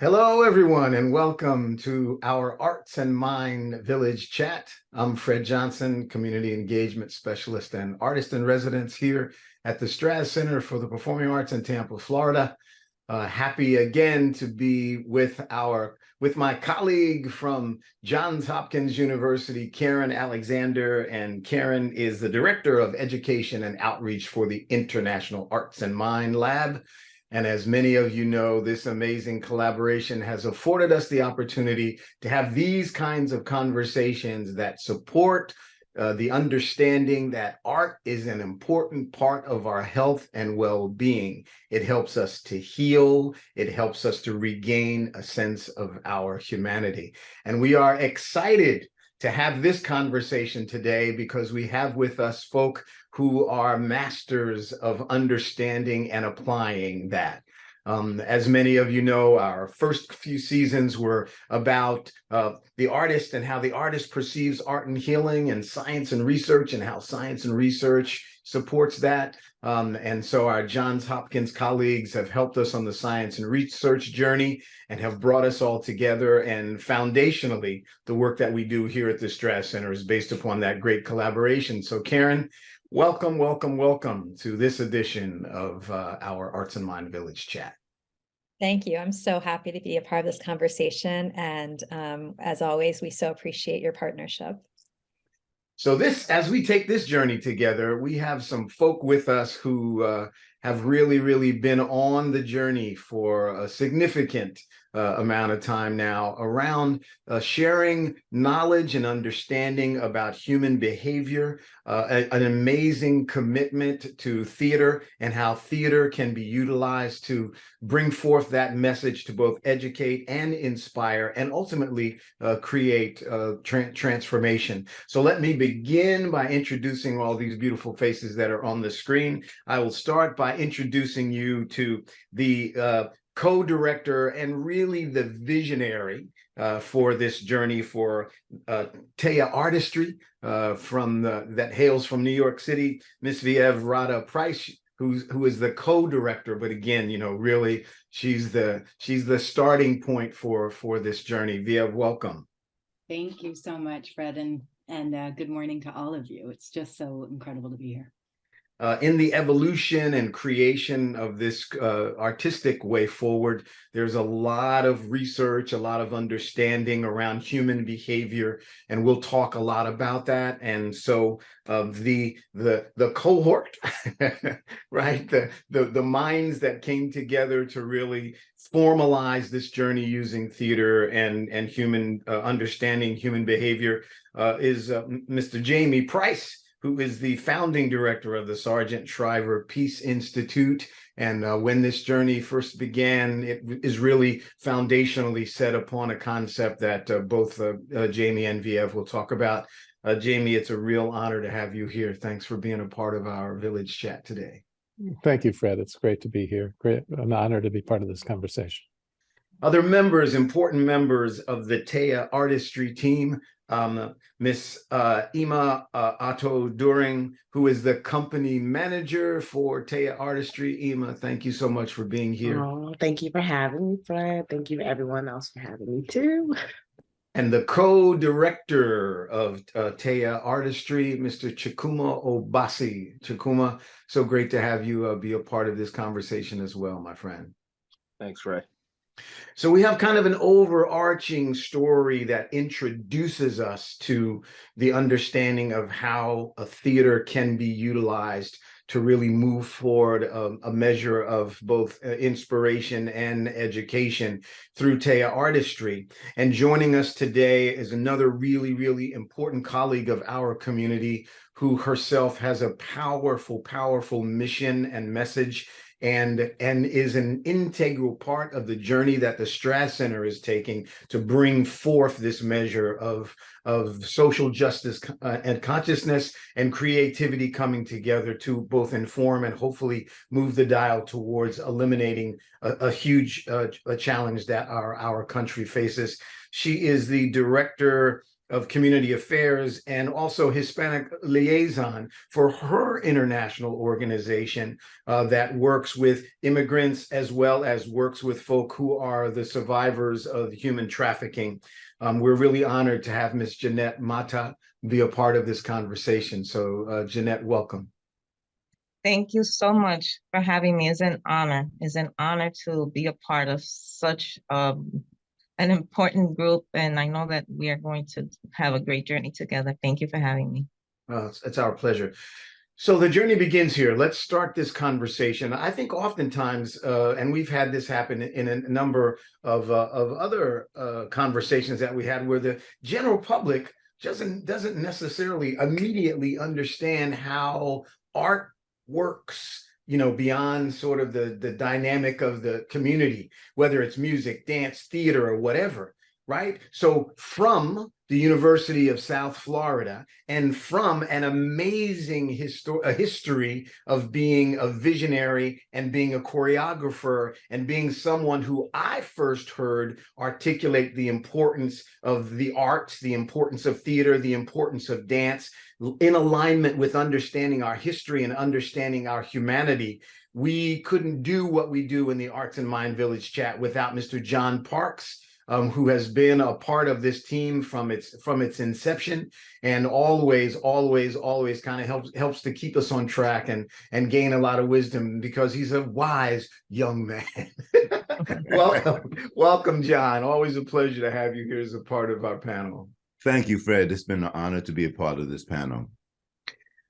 Hello, everyone, and welcome to our Arts and Mind Village chat. I'm Fred Johnson, Community Engagement Specialist and Artist in Residence here at the Straz Center for the Performing Arts in Tampa, Florida. Happy again to be with my colleague from Johns Hopkins University, Karen Alexander, and Karen is the Director of Education and Outreach for the International Arts and Mind Lab. And as many of you know, this amazing collaboration has afforded us the opportunity to have these kinds of conversations that support the understanding that art is an important part of our health and well-being. It helps us to heal. It helps us to regain a sense of our humanity. And we are excited to have this conversation today because we have with us folk who are masters of understanding and applying that. As many of you know, our first few seasons were about the artist and how the artist perceives art and healing, and science and research, and how science and research supports that. And so our Johns Hopkins colleagues have helped us on the science and research journey and have brought us all together. And foundationally, the work that we do here at the Straz Center is based upon that great collaboration. So Karen, welcome, welcome, welcome to this edition of our Arts and Mind Village chat. Thank you. I'm so happy to be a part of this conversation. And as always, we so appreciate your partnership. So as we take this journey together, we have some folk with us who have really been on the journey for a significant amount of time now around sharing knowledge and understanding about human behavior, an amazing commitment to theater and how theater can be utilized to bring forth that message to both educate and inspire and ultimately create transformation. So let me begin by introducing all these beautiful faces that are on the screen. I will start by introducing you to the co-director and really the visionary for this journey for Taya Artistry that hails from New York City, Miss Viev Rada Price, who is the co-director, but again, you know, really she's the starting point for this journey. Viev, welcome. Thank you so much, Fred, and good morning to all of you. It's just so incredible to be here. In the evolution and creation of this artistic way forward, there's a lot of research, a lot of understanding around human behavior, and we'll talk a lot about that. And so the cohort, right? The minds that came together to really formalize this journey using theater and human understanding human behavior is Mr. Jamie Price, who is the founding director of the Sargent Shriver Peace Institute. And when this journey first began, it is really foundationally set upon a concept that both Jamie and Viev will talk about. Jamie, it's a real honor to have you here. Thanks for being a part of our village chat today. Thank you, Fred. It's great to be here. An honor to be part of this conversation. Other important members of the Taya Artistry team, Miss Ima Otto During, who is the company manager for Taya Artistry. Ima, thank you so much for being here. Oh, thank you for having me, Fred. Thank you to everyone else for having me too. And the co-director of Taya Artistry, Mr. Chikuma Obasi. Chikuma, so great to have you be a part of this conversation as well, my friend. Thanks, Fred. So we have kind of an overarching story that introduces us to the understanding of how a theater can be utilized to really move forward a measure of both inspiration and education through Taya Artistry. And joining us today is another really important colleague of our community who herself has a powerful mission and message and is an integral part of the journey that the Straz Center is taking to bring forth this measure of social justice and consciousness and creativity coming together to both inform and hopefully move the dial towards eliminating a huge challenge that our country faces. She is the director of Community Affairs and also Hispanic liaison for her international organization that works with immigrants as well as works with folk who are the survivors of human trafficking. We're really honored to have Ms. Jeanette Mata be a part of this conversation. So Jeanette, welcome. Thank you so much for having me. It's an honor. It's an honor to be a part of such an important group, and I know that we are going to have a great journey together. Thank you for having me. It's our pleasure. So the journey begins here. Let's start this conversation. I think oftentimes, and we've had this happen in a number of other conversations that we had, where the general public doesn't necessarily immediately understand how art works, you know, beyond sort of the dynamic of the community, whether it's music, dance, theater, or whatever, right? So from the University of South Florida, and from an amazing history of being a visionary and being a choreographer and being someone who I first heard articulate the importance of the arts, the importance of theater, the importance of dance, in alignment with understanding our history and understanding our humanity. We couldn't do what we do in the Arts and Mind Village chat without Mr. John Parks, who has been a part of this team from its inception, and always kind of helps to keep us on track and gain a lot of wisdom, because he's a wise young man. Welcome, John. Always a pleasure to have you here as a part of our panel. Thank you, Fred. It's been an honor to be a part of this panel.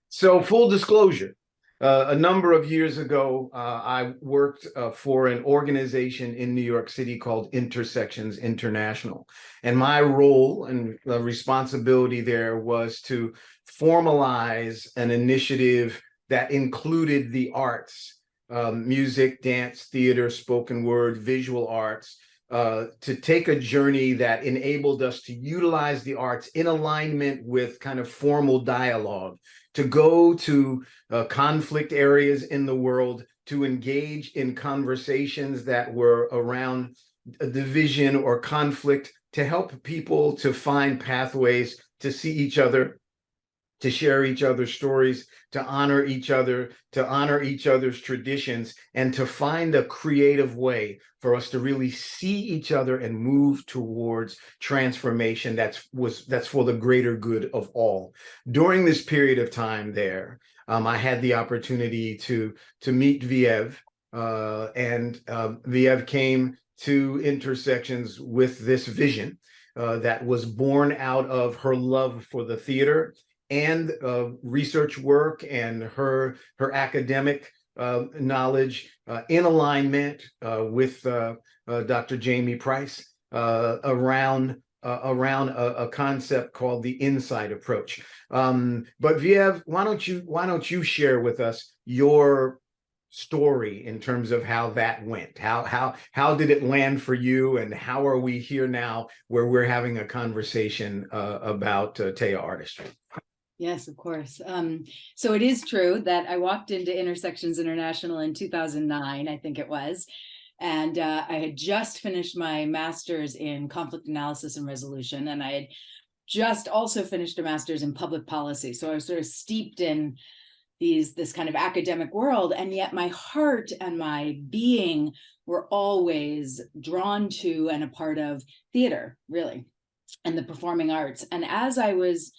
So, full disclosure, a number of years ago, I worked for an organization in New York City called Intersections International. And my role and responsibility there was to formalize an initiative that included the arts, music, dance, theater, spoken word, visual arts, to take a journey that enabled us to utilize the arts in alignment with kind of formal dialogue, to go to conflict areas in the world, to engage in conversations that were around division or conflict, to help people to find pathways to see each other, to share each other's stories, to honor each other, to honor each other's traditions, and to find a creative way for us to really see each other and move towards transformation that's for the greater good of all. During this period of time there, I had the opportunity to meet Viev, and Viev came to Intersections with this vision that was born out of her love for the theater and research work and her academic knowledge, in alignment with Dr. Jamie Price around a concept called the insight approach. But Viev, why don't you share with us your story in terms of how that went? How did it land for you, and how are we here now where we're having a conversation about Taya artistry? Yes, of course. So it is true that I walked into Intersections International in 2009, I think it was, and I had just finished my master's in conflict analysis and resolution, and I had just also finished a master's in public policy. So I was sort of steeped in this kind of academic world, and yet my heart and my being were always drawn to and a part of theater, really, and the performing arts. And as I was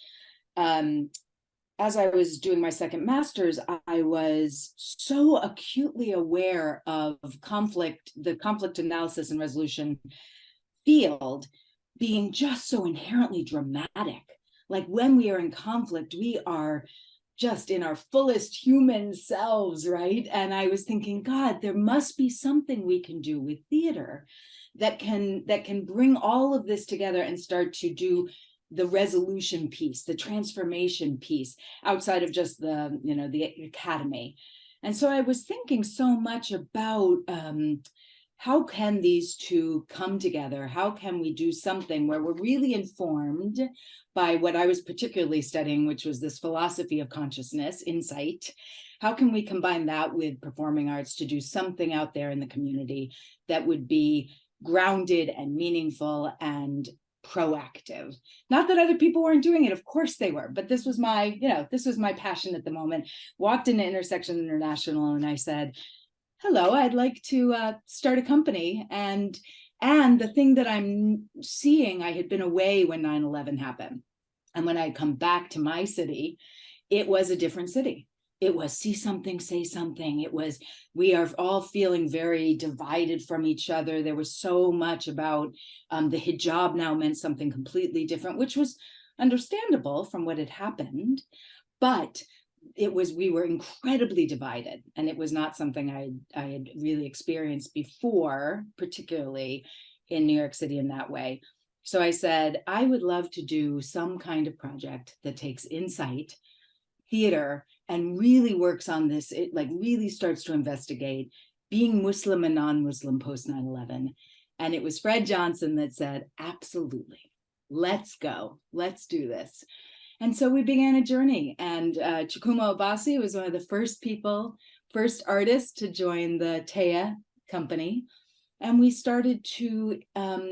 doing my second master's, I was so acutely aware of the conflict analysis and resolution field being just so inherently dramatic. Like when we are in conflict, we are just in our fullest human selves, right? And I was thinking, God, there must be something we can do with theater that can bring all of this together and start to do the resolution piece, the transformation piece, outside of just the academy. And so I was thinking so much about how can these two come together? How can we do something where we're really informed by what I was particularly studying, which was this philosophy of consciousness, insight? How can we combine that with performing arts to do something out there in the community that would be grounded and meaningful and proactive. Not that other people weren't doing it, of course they were, but this was my, this was my passion at the moment. Walked into Intersection International and I said, hello, I'd like to start a company. And the thing that I'm seeing, I had been away when 9/11 happened. And when I come back to my city, it was a different city. It was see something, say something. It was, we are all feeling very divided from each other. There was so much about the hijab now meant something completely different, which was understandable from what had happened. But it was, we were incredibly divided. And it was not something I had really experienced before, particularly in New York City in that way. So I said, I would love to do some kind of project that takes insight, theater, and really works on this. It like really starts to investigate being Muslim and non-Muslim post 9/11. And it was Fred Johnson that said, absolutely, let's go, let's do this. And so we began a journey, and Chukuma Obasi was one of the first artists to join the Taya company. And we started to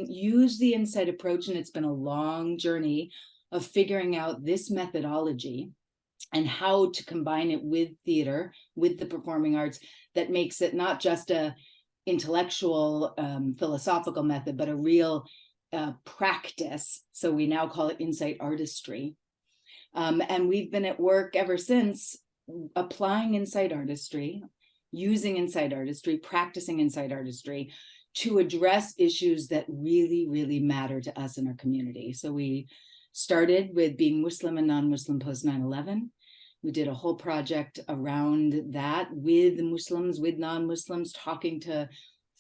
use the insight approach, and it's been a long journey of figuring out this methodology and how to combine it with theater, with the performing arts, that makes it not just a intellectual, philosophical method, but a real practice. So we now call it insight artistry. And we've been at work ever since, applying insight artistry, using insight artistry, practicing insight artistry to address issues that really, really matter to us in our community. So we started with being Muslim and non-Muslim post 9/11. We did a whole project around that with Muslims, with non-Muslims, talking to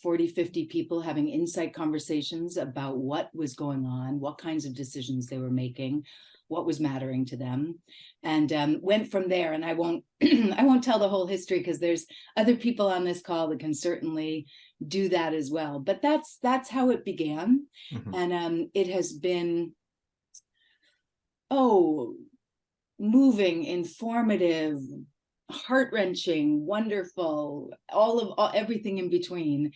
40, 50 people, having insight conversations about what was going on, what kinds of decisions they were making, what was mattering to them, and went from there. And I won't I won't tell the whole history because there's other people on this call that can certainly do that as well. But that's how it began. And it has been, moving, informative, heart-wrenching, wonderful, everything in between.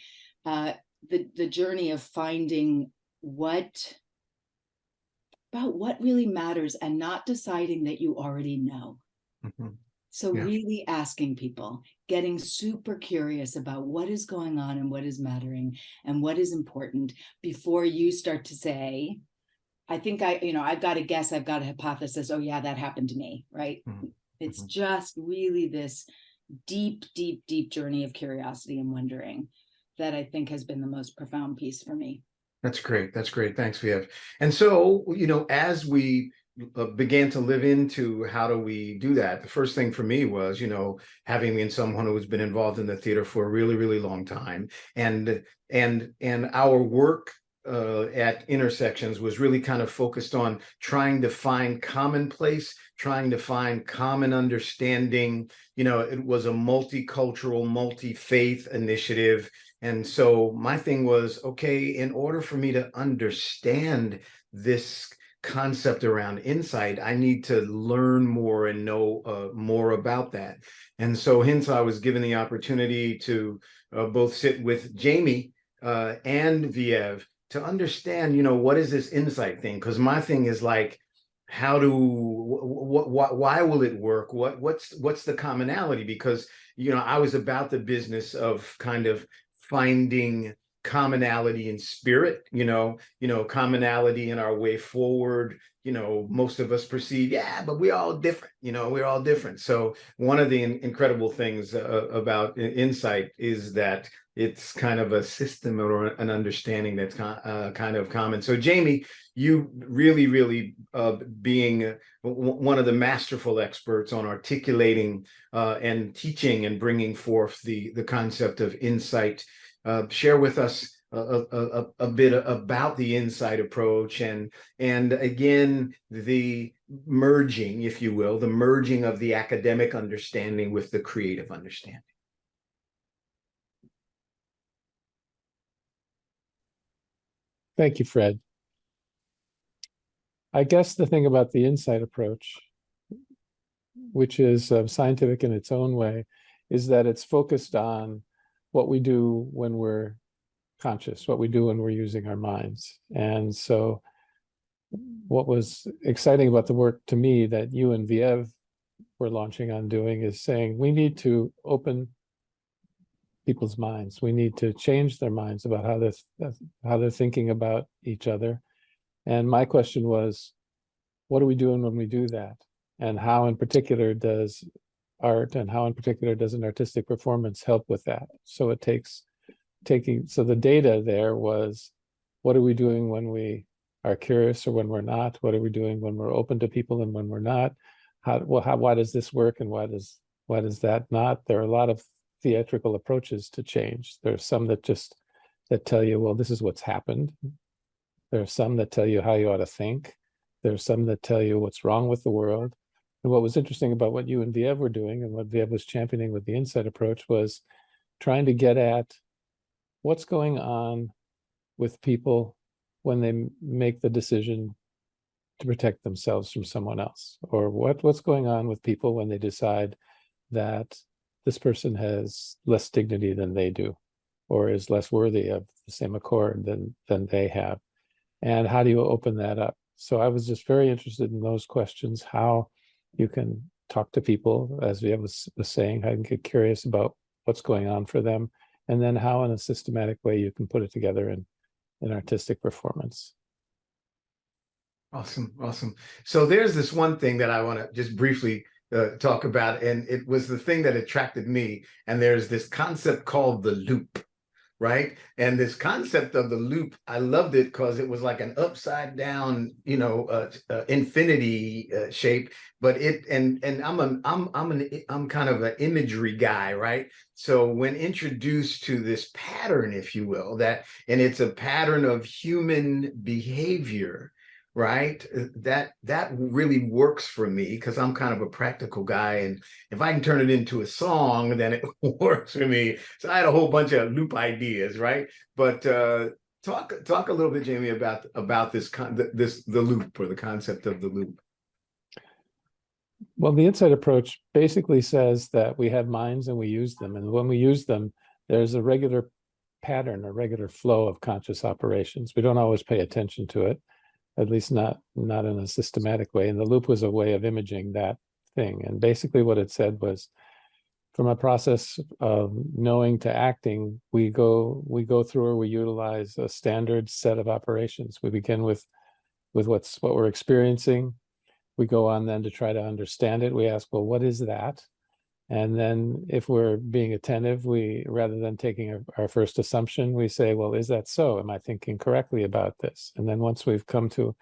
The journey of finding what really matters and not deciding that you already know. So really asking people, getting super curious about what is going on and what is mattering and what is important before you start to say, I think I've got a guess, I've got a hypothesis. Oh yeah, that happened to me, right? It's just really this deep, deep, deep journey of curiosity and wondering that I think has been the most profound piece for me. That's great. That's great. Thanks, Viev. And so, as we began to live into how do we do that, the first thing for me was, having been someone who has been involved in the theater for a really, really long time, and our work at Intersections was really kind of focused on trying to find commonplace, trying to find common understanding. It was a multicultural, multi-faith initiative. And so my thing was, okay, in order for me to understand this concept around insight, I need to learn more and know more about that. And so hence I was given the opportunity to both sit with Jamie and Viev to understand, what is this insight thing? Because my thing is like, why will it work? What's the commonality? Because, I was about the business of kind of finding commonality in spirit, commonality in our way forward. Most of us perceive, but we're all different, we're all different. So one of the incredible things about insight is that it's kind of a system or an understanding that's kind of common. So Jamie, you really, really being one of the masterful experts on articulating and teaching and bringing forth the concept of insight. Share with us a bit about the insight approach and again the merging, if you will, the merging of the academic understanding with the creative understanding. Thank you, Fred. I guess the thing about the insight approach, which is scientific in its own way, is that it's focused on what we do when we're conscious, what we do when we're using our minds. And so what was exciting about the work to me that you and Viev were launching on doing is saying we need to open people's minds. We need to change their minds about how they're thinking about each other. And my question was, what are we doing when we do that? And how in particular does art and how in particular does an artistic performance help with that? So it takes so the data there was, what are we doing when we are curious or when we're not? What are we doing when we're open to people and when we're not? Why does this work and why does that not? There are a lot of theatrical approaches to change. There's some that tell you, well, this is what's happened. There are some that tell you how you ought to think. There's some that tell you what's wrong with the world. And what was interesting about what you and Viev were doing and what Viev was championing with the insight approach was trying to get at what's going on with people when they make the decision to protect themselves from someone else, or what's going on with people when they decide that this person has less dignity than they do, or is less worthy of the same accord than they have. And how do you open that up? So I was just very interested in those questions, how you can talk to people, as Viev was saying, how you can get curious about what's going on for them, and then how in a systematic way you can put it together in artistic performance. Awesome. Awesome. So there's this one thing that I want to just briefly talk about, and it was the thing that attracted me. And there's this concept called the loop, right? And this concept of the loop, I loved it because it was like an upside down, infinity shape. But I'm kind of an imagery guy, right? So when introduced to this pattern, if you will, and it's a pattern of human behavior, right? That really works for me because I'm kind of a practical guy, and if I can turn it into a song, then it works for me. So I had a whole bunch of loop ideas, right? But talk a little bit, Jamie, about the loop, or the concept of the loop. Well, the insight approach basically says that we have minds and we use them, and when we use them, there's a regular pattern, a regular flow of conscious operations. We don't always pay attention to it, at least not in a systematic way. And the loop was a way of imaging that thing. And basically what it said was, from a process of knowing to acting, we go through, or we utilize a standard set of operations. We begin with what we're experiencing. We go on then to try to understand it. We ask, well, what is that? And then if we're being attentive, we, rather than taking our first assumption, we say, well, is that so? Am I thinking correctly about this? And then once we've come to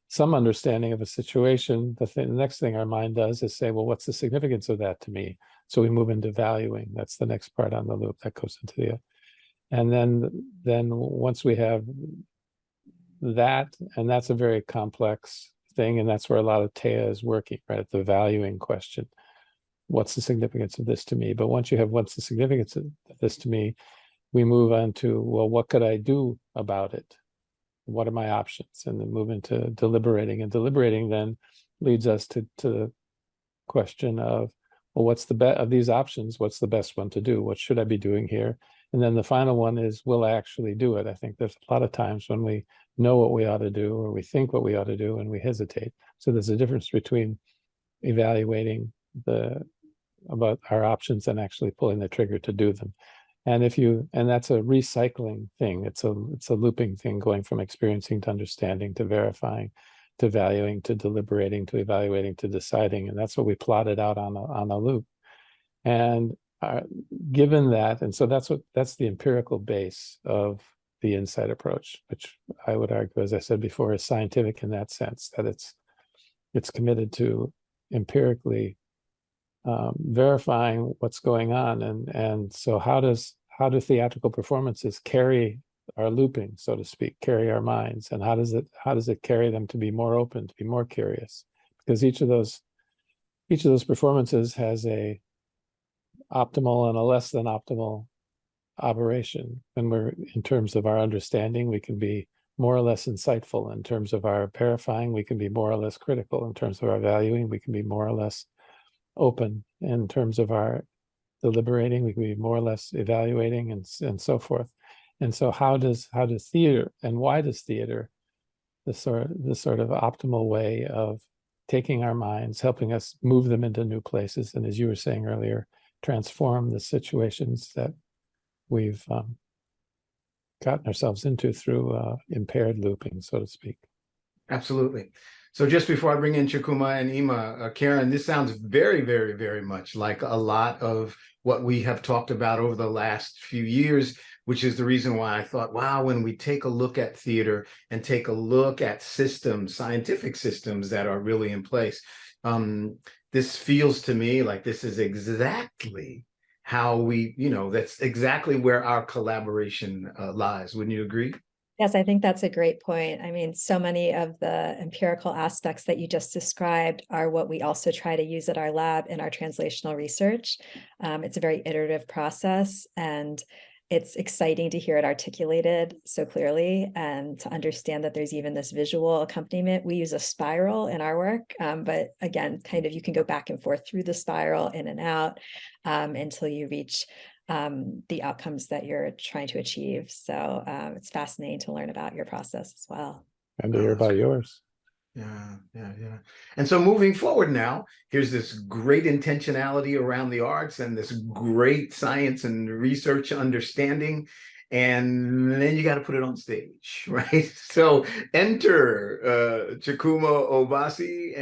some understanding of a situation, the next thing our mind does is say, well, what's the significance of that to me? So we move into valuing. That's the next part on the loop that goes into the, and then once we have that, and that's a very complex thing, and that's where a lot of Taya is working, right, at the valuing question. What's the significance of this to me? But once you have what's the significance of this to me, we move on to, well, what could I do about it? What are my options? And then move into deliberating. And deliberating then leads us to the question of, well, what's the best of these options? What's the best one to do? What should I be doing here? And then the final one is, will I actually do it? I think there's a lot of times when we know what we ought to do, or we think what we ought to do, and we hesitate. So there's a difference between evaluating about our options and actually pulling the trigger to do them. And that's a recycling thing. It's a looping thing, going from experiencing to understanding to verifying to valuing to deliberating to evaluating to deciding. And that's what we plotted out on a loop. And given that, and so that's the empirical base of the insight approach, which I would argue, as I said before, is scientific in that sense, that it's committed to empirically verifying what's going on. And so how do theatrical performances carry our looping, so to speak, carry our minds, and how does it carry them to be more open, to be more curious? Because each of those performances has a optimal and a less than optimal operation. When we're, in terms of our understanding, we can be more or less insightful. In terms of our verifying, we can be more or less critical. In terms of our valuing, we can be more or less open. In terms of our deliberating, we can be more or less evaluating, and so forth. And so how does theater, and why does theater the sort of optimal way of taking our minds, helping us move them into new places, and as you were saying earlier, transform the situations that we've gotten ourselves into through impaired looping, so to speak. Absolutely. So just before I bring in Chikuma and Ima, Karen, this sounds very, very, very much like a lot of what we have talked about over the last few years, which is the reason why I thought, wow, when we take a look at theater and take a look at systems, scientific systems that are really in place, this feels to me like this is exactly how we, that's exactly where our collaboration lies. Wouldn't you agree? Yes, I think that's a great point. I mean, so many of the empirical aspects that you just described are what we also try to use at our lab in our translational research. It's a very iterative process, and it's exciting to hear it articulated so clearly and to understand that there's even this visual accompaniment. We use a spiral in our work, but again, kind of you can go back and forth through the spiral, in and out, until you reach the outcomes that you're trying to achieve. So it's fascinating to learn about your process as well. And to hear about yours. Yeah. And so moving forward now, here's this great intentionality around the arts and this great science and research understanding. And then you got to put it on stage, right? So enter Chikuma Obasi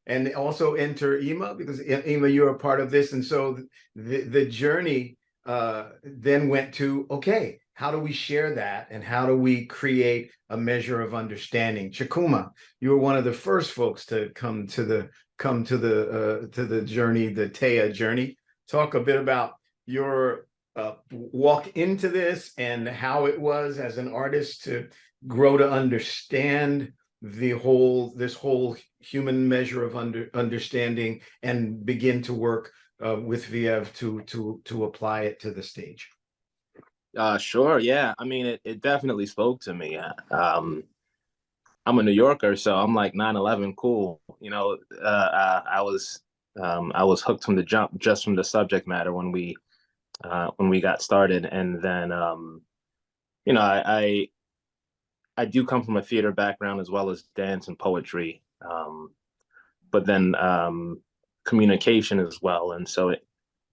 and also enter Ima, because Ima, you're a part of this. And so the journey then went to, okay, how do we share that and how do we create a measure of understanding? Chikuma, you were one of the first folks to come to the journey, the Taya journey. Talk a bit about your walk into this and how it was as an artist to grow to understand this whole human measure of understanding and begin to work with Viev to apply it to the stage. Sure, yeah. I mean, it definitely spoke to me. I'm a New Yorker, so I'm like 9/11 cool. I was hooked from the jump, just from the subject matter when we got started, and then I do come from a theater background as well as dance and poetry, but then communication as well, and so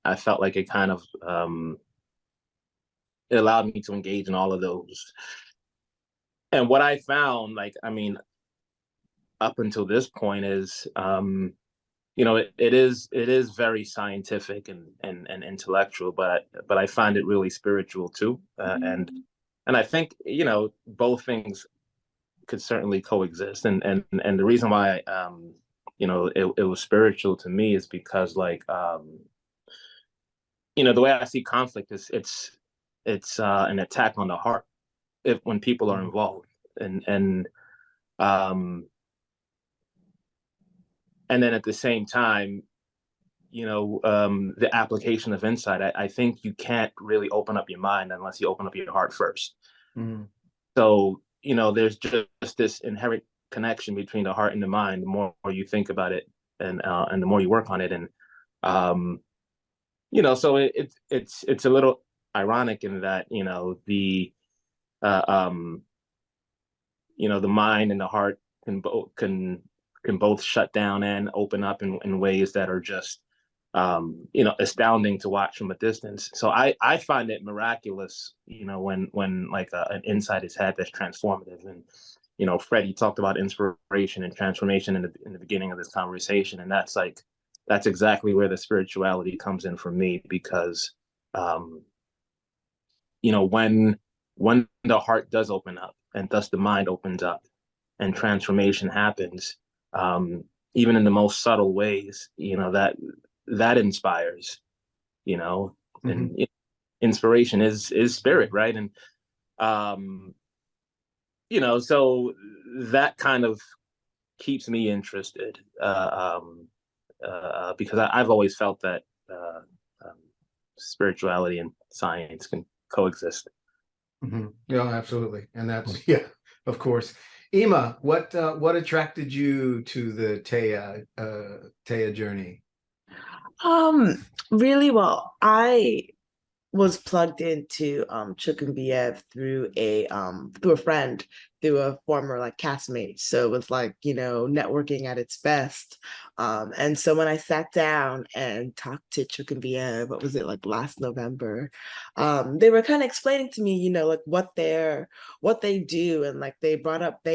I felt like it kind of it allowed me to engage in all of those. And what I found, like, I mean, up until this point is, it is very scientific and intellectual, but I find it really spiritual too. And I think, both things could certainly coexist. And the reason why, it was spiritual to me is because, like, the way I see conflict is it's an attack on the heart when people are involved, and then at the same time, the application of insight. I think you can't really open up your mind unless you open up your heart first. Mm-hmm. So there's just this inherent connection between the heart and the mind. The more you think about it, and the more you work on it, and so it's a little ironic in that the the mind and the heart can both shut down and open up in ways that are just astounding to watch from a distance. So I find it miraculous when like an insight is had that's transformative. And Freddie talked about inspiration and transformation in the beginning of this conversation, and that's exactly where the spirituality comes in for me, because when the heart does open up and thus the mind opens up and transformation happens, even in the most subtle ways, that inspires, and inspiration is spirit, right? And so that kind of keeps me interested, because I've always felt that spirituality and science can coexist. Yeah, absolutely. And that's, yeah, of course. Ima, what attracted you to the Taya journey? Really well. I was plugged into Chuk and Biev through a friend through a former like castmate. So it was like, you know, networking at its best. And so when I sat down and talked to Chuck and Bien, what was it, like last November, they were kind of explaining to me, you know, like what they do. And like they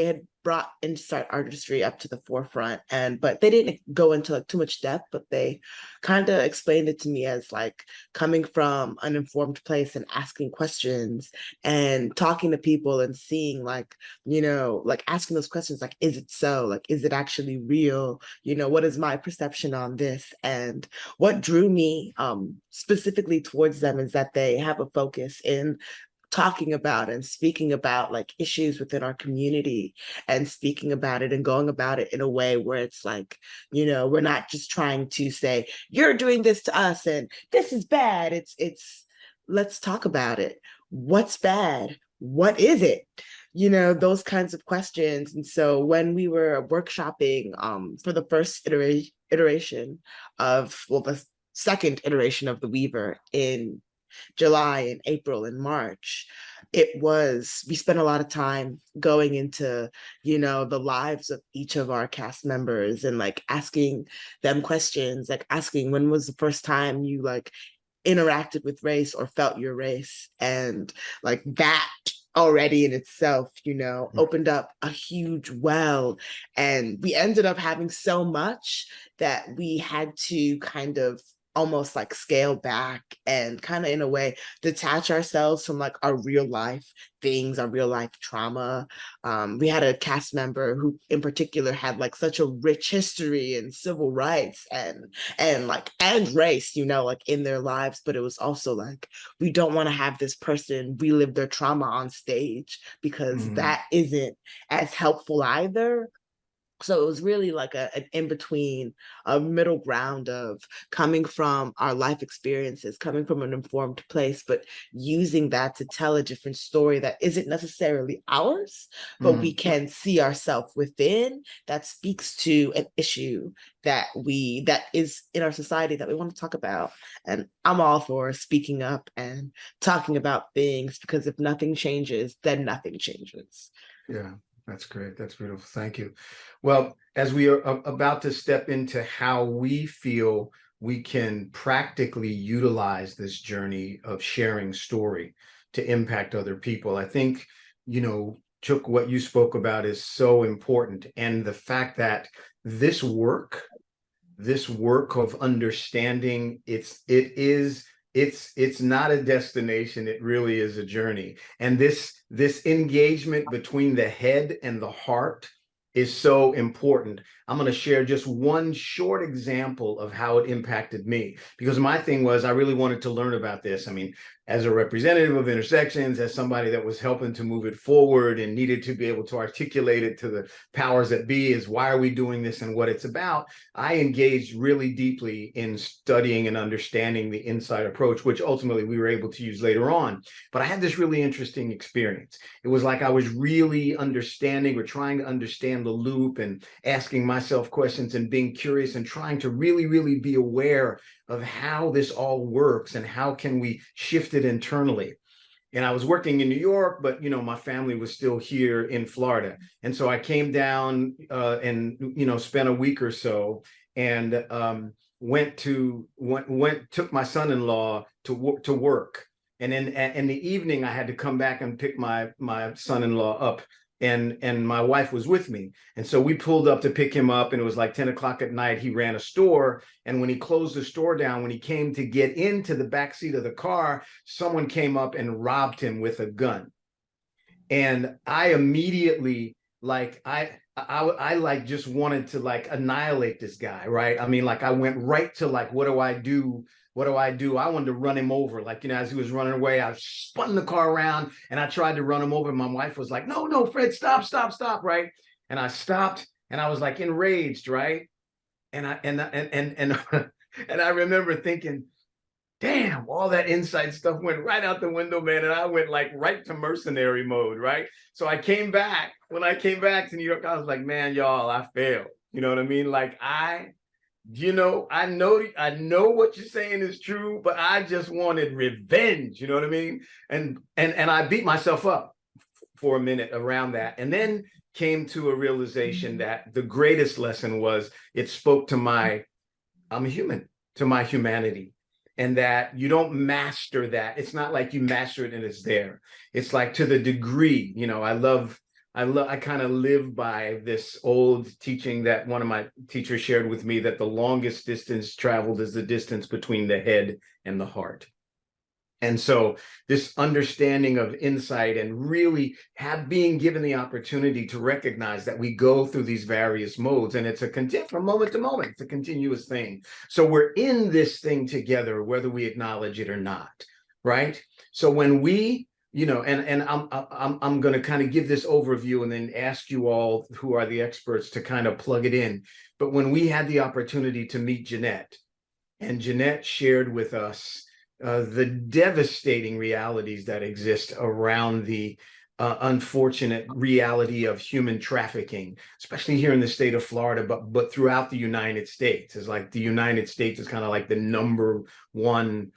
had brought insight artistry up to the forefront, and but they didn't go into like too much depth, but they kind of explained it to me as like coming from an informed place and asking questions and talking to people and seeing like, you know, like asking those questions like, is it so, like, is it actually real, you know, what is my perception on this? And what drew me specifically towards them is that they have a focus in talking about and speaking about like issues within our community, and speaking about it and going about it in a way where it's like, you know, we're not just trying to say you're doing this to us and this is bad. It's let's talk about it. What's bad? What is it? You know, those kinds of questions. And so when we were workshopping for the first iteration of, well, the second iteration of the Weaver in July and April and March, we spent a lot of time going into, you know, the lives of each of our cast members and like asking them questions, like asking when was the first time you like interacted with race or felt your race. And like that already in itself, you know, opened up a huge well. And we ended up having so much that we had to kind of almost like scale back and kind of in a way detach ourselves from like our real life things, our real life trauma. We had a cast member who in particular had like such a rich history in civil rights and like and race, you know, like in their lives, but it was also like, we don't want to have this person relive their trauma on stage because that isn't as helpful either. So it was really like an in-between, a middle ground of coming from our life experiences, coming from an informed place, but using that to tell a different story that isn't necessarily ours, but we can see ourselves within, that speaks to an issue that is in our society that we want to talk about. And I'm all for speaking up and talking about things, because if nothing changes, then nothing changes. Yeah. That's great. That's beautiful. Thank you. Well, as we are about to step into how we feel we can practically utilize this journey of sharing story to impact other people, I think, you know, Chuck, what you spoke about is so important. And the fact that this work of understanding, it's not a destination, it really is a journey. And this engagement between the head and the heart is so important. I'm going to share just one short example of how it impacted me, because my thing was I really wanted to learn about this. I mean, as a representative of intersections, as somebody that was helping to move it forward and needed to be able to articulate it to the powers that be, is why are we doing this and what it's about, I engaged really deeply in studying and understanding the inside approach, which ultimately we were able to use later on. But I had this really interesting experience. It was like I was really understanding or trying to understand the loop and asking myself questions and being curious and trying to really, really be aware of how this all works and how can we shift it internally. And I was working in New York, but you know, my family was still here in Florida. And so I came down and you know, spent a week or so, and took my son-in-law to work. And then in the evening, I had to come back and pick my son-in-law up, and my wife was with me. And so we pulled up to pick him up, and it was like 10 o'clock at night. He ran a store, and when he closed the store down, when he came to get into the back seat of the car, someone came up and robbed him with a gun. And I immediately, like, I like just wanted to like annihilate this guy, right? I mean, like I went right to like, what do I do? What do I do? I wanted to run him over. Like, you know, as he was running away, I spun the car around and I tried to run him over. My wife was like, no, Fred, stop, right? And I stopped and I was like enraged, right? And and I remember thinking, damn, all that inside stuff went right out the window, man. And I went like right to mercenary mode, right? So I came back. When I came back to New York, I was like, man, y'all, I failed. You know what I mean? Like I know what you're saying is true, but I just wanted revenge. You know what I mean? And I beat myself up for a minute around that, and then came to a realization that the greatest lesson was it spoke to I'm a human, to my humanity. And that you don't master that. It's not like you master it and it's there. It's like, to the degree, I kind of live by this old teaching that one of my teachers shared with me, that the longest distance traveled is the distance between the head and the heart. And so this understanding of insight, and really being given the opportunity to recognize that we go through these various modes, and it's from moment to moment, it's a continuous thing. So we're in this thing together, whether we acknowledge it or not, right? So when we, and I'm going to kind of give this overview and then ask you all who are the experts to kind of plug it in. But when we had the opportunity to meet Jeanette, and Jeanette shared with us the devastating realities that exist around the unfortunate reality of human trafficking, especially here in the state of Florida, but throughout the United States. It's like the United States is kind of like the number one,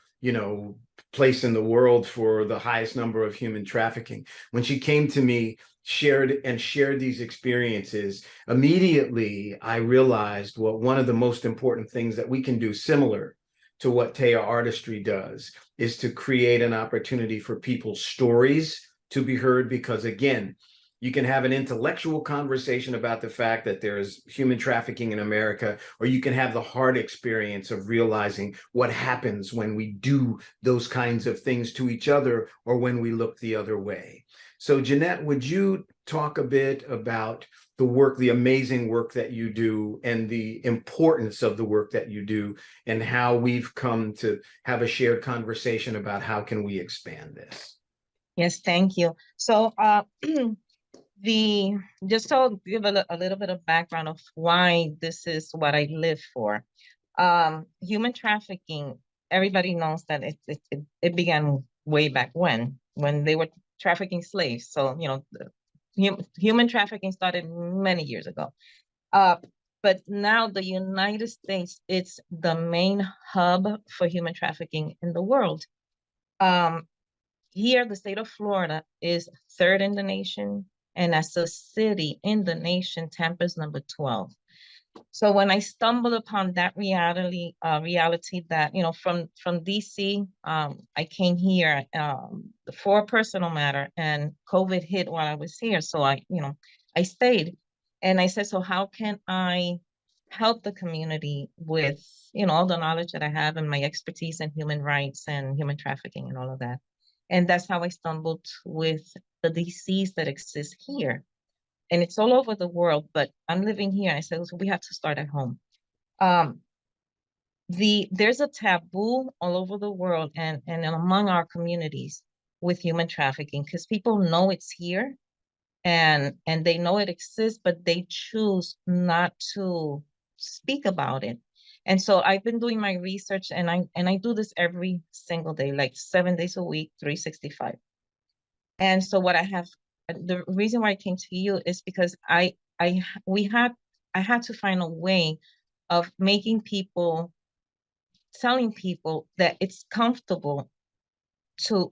place in the world for the highest number of human trafficking. When she came to me, shared these experiences, immediately I realized one of the most important things that we can do, similar to what Taya Artistry does, is to create an opportunity for people's stories to be heard. Because again, you can have an intellectual conversation about the fact that there is human trafficking in America, or you can have the hard experience of realizing what happens when we do those kinds of things to each other, or when we look the other way. So Jeanette, would you talk a bit about the amazing work that you do, and the importance of the work that you do, and how we've come to have a shared conversation about how can we expand this? Yes, thank you. So just to give a little bit of background of why this is what I live for. Human trafficking, everybody knows that it began way back when they were trafficking slaves. So, human trafficking started many years ago. But now the United States, it's the main hub for human trafficking in the world. Here, the state of Florida is third in the nation, and as a city in the nation, Tampa's number 12. So when I stumbled upon that reality that, from DC, I came here for a personal matter, and COVID hit while I was here. So I stayed, and I said, so how can I help the community with, all the knowledge that I have and my expertise in human rights and human trafficking and all of that. And that's how I stumbled with the disease that exists here. And it's all over the world, but I'm living here. I said, so we have to start at home. There's a taboo all over the world and among our communities with human trafficking, because people know it's here and they know it exists, but they choose not to speak about it. And so I've been doing my research, and I do this every single day, like 7 days a week, 365. And so the reason why I came to you is because I had to find a way of telling people that it's comfortable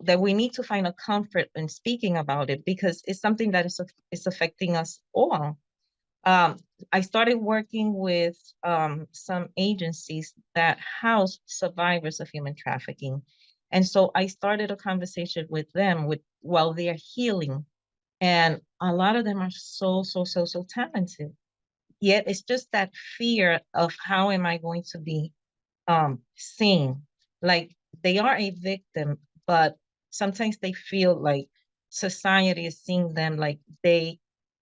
that we need to find a comfort in speaking about it, because it's something that is affecting us all. I started working with some agencies that house survivors of human trafficking. And so I started a conversation with them while they're healing. And a lot of them are so talented. Yet it's just that fear of, how am I going to be seen? Like, they are a victim, but sometimes they feel like society is seeing them like they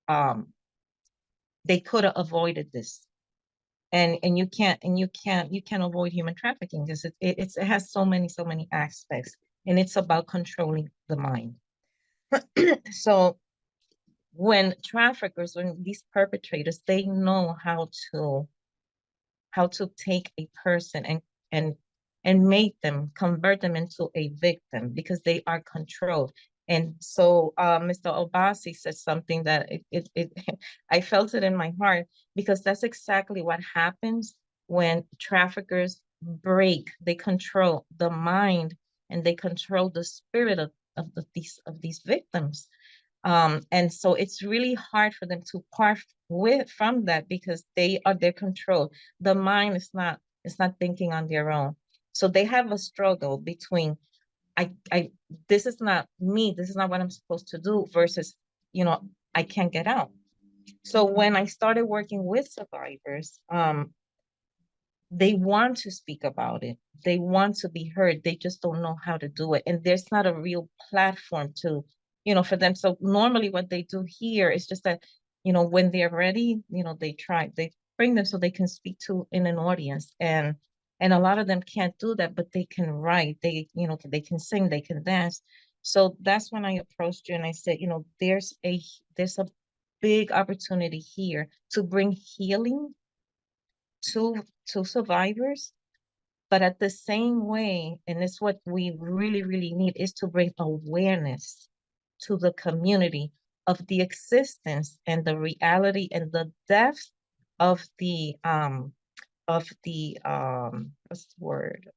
could have avoided this. And you can't avoid human trafficking, because it has so many aspects, and it's about controlling the mind. So when these perpetrators, they know how to take a person and convert them into a victim, because they are controlled. And so Mr. Obasi said something that I felt it in my heart, because that's exactly what happens when traffickers they control the mind, and they control the spirit of these victims. And so it's really hard for them to part from that because they are their control. The mind is not, it's not thinking on their own. So they have a struggle between I this is not me, this is not what I'm supposed to do versus, I can't get out. So when I started working with survivors, they want to speak about it. They want to be heard. They just don't know how to do it. And there's not a real platform to, for them. So normally what they do here is just that, when they're ready, they bring them so they can speak to in an audience. And a lot of them can't do that, but they can write, they can sing, they can dance. So that's when I approached you and I said, there's a big opportunity here to bring healing to survivors, but at the same way, and it's what we really, really need, is to bring awareness to the community of the existence and the reality and the depth of the what's the word,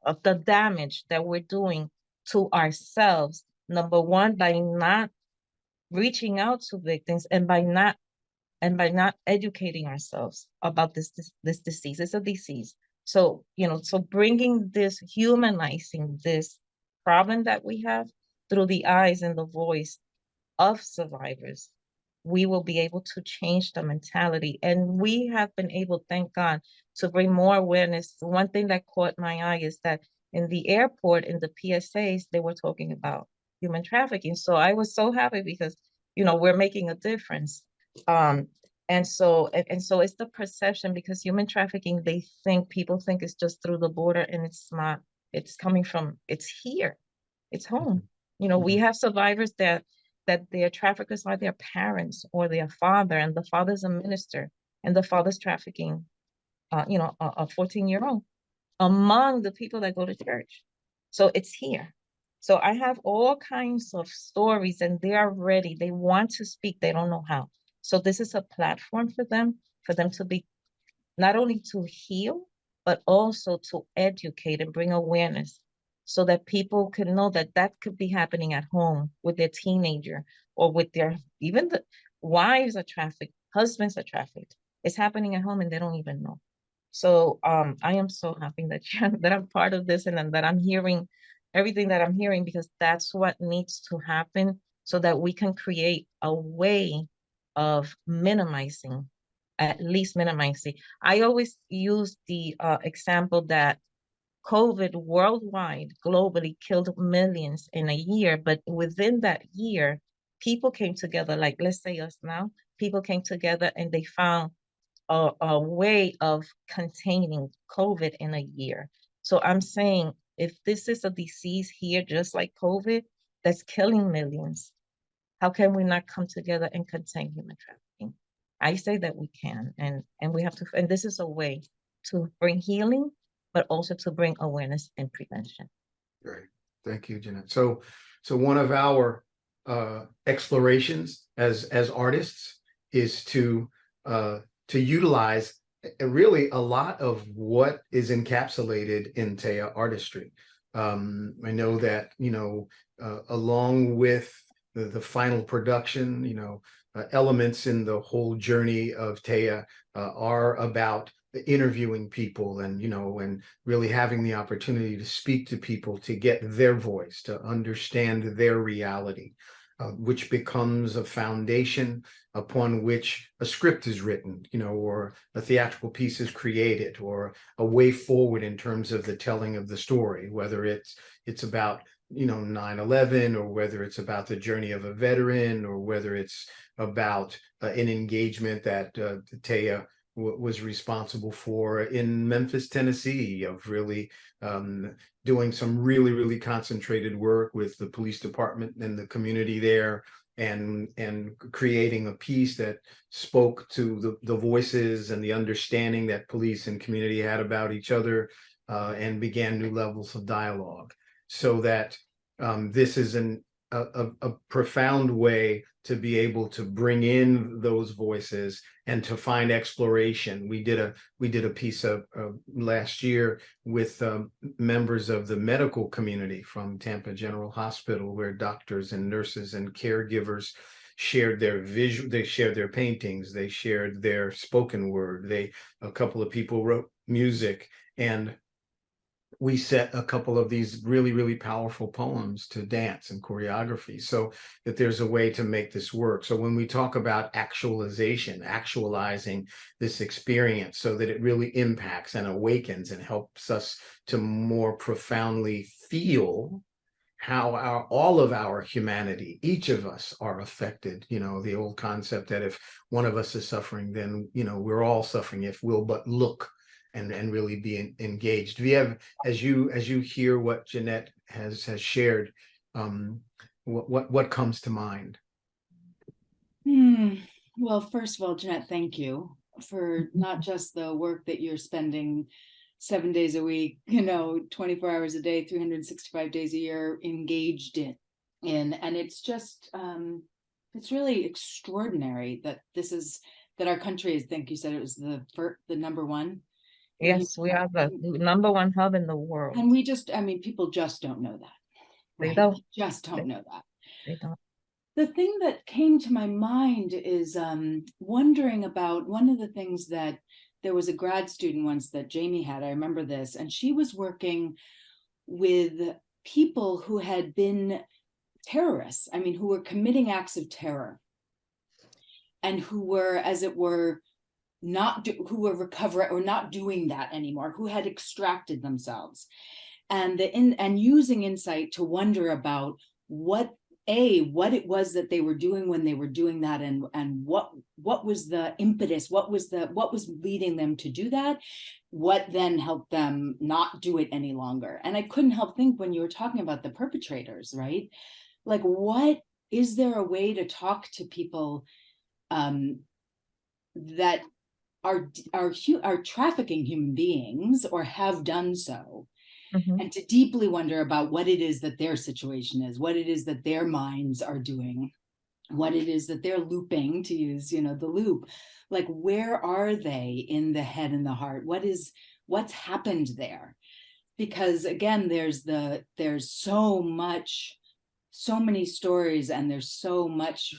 of the damage that we're doing to ourselves. Number one, by not reaching out to victims and by not educating ourselves about this disease. It's a disease. So, so bringing this, humanizing this problem that we have through the eyes and the voice of survivors, we will be able to change the mentality. And we have been able, thank God, to bring more awareness. One thing that caught my eye is that in the airport, in the PSAs, they were talking about human trafficking. So I was so happy because, we're making a difference. Um, and so it's the perception, because human trafficking, people think it's just through the border, and it's not. It's here, it's home. We have survivors that their traffickers are their parents or their father, and the father's a minister, and the father's trafficking, a 14-year-old among the people that go to church. So it's here. So I have all kinds of stories, and they are ready. They want to speak. They don't know how. So this is a platform for them to be, not only to heal, but also to educate and bring awareness so that people can know that that could be happening at home with their teenager, or with even the wives are trafficked, husbands are trafficked. It's happening at home and they don't even know. So I am so happy that that I'm part of this, and then that I'm hearing everything that I'm hearing, because that's what needs to happen so that we can create a way of minimizing, at least minimizing. I always use the example that COVID worldwide, globally, killed millions in a year, but within that year, people came together, like let's say us now, people came together and they found a way of containing COVID in a year. So I'm saying, if this is a disease here, just like COVID, that's killing millions, how can we not come together and contain human trafficking? I say that we can, and we have to, and this is a way to bring healing, but also to bring awareness and prevention. Great. Thank you, Jeanette. So one of our explorations as artists is to utilize really a lot of what is encapsulated in Taya artistry. I know that, along with the final production, elements in the whole journey of Taya are about interviewing people and, and really having the opportunity to speak to people, to get their voice, to understand their reality, which becomes a foundation upon which a script is written, or a theatrical piece is created, or a way forward in terms of the telling of the story, whether it's about 9/11, or whether it's about the journey of a veteran, or whether it's about an engagement that Taya was responsible for in Memphis, Tennessee, of really doing some really, really concentrated work with the police department and the community there, and creating a piece that spoke to the voices and the understanding that police and community had about each other, and began new levels of dialogue. So that this is a profound way to be able to bring in those voices and to find exploration. We did a piece of last year with members of the medical community from Tampa General Hospital, where doctors and nurses and caregivers shared their visual, they shared their paintings, they shared their spoken word, a couple of people wrote music, and we set a couple of these really, really powerful poems to dance and choreography, so that there's a way to make this work. So when we talk about actualization, actualizing this experience so that it really impacts and awakens and helps us to more profoundly feel how all of our humanity, each of us, are affected. The old concept that if one of us is suffering, then we're all suffering if we'll but look and really be engaged. We have, as you hear what Jeanette has shared, what comes to mind? Well, first of all, Jeanette, thank you for not just the work that you're spending 7 days a week, 24 hours a day, 365 days a year engaged in. And it's just, it's really extraordinary that that our country is, I think you said it was the number one. Yes, we are the number one hub in the world. And people just don't know that. They right? don't. Just don't know that. They don't. The thing that came to my mind is wondering about one of the things that there was a grad student once that Jamie had, I remember this, and she was working with people who had been terrorists, who were committing acts of terror and who were, as it were, who were recovering or not doing that anymore, who had extracted themselves, and using insight to wonder about what it was that they were doing when they were doing that, and what was the impetus, what was leading them to do that, what then helped them not do it any longer. And I couldn't help think, when you were talking about the perpetrators, right, like, what is there a way to talk to people that are trafficking human beings or have done so, and to deeply wonder about what it is that their situation is, what it is that their minds are doing, what it is that they're looping, to use, the loop, like, where are they in the head and the heart? What's happened there? Because again, there's so many stories, and there's so much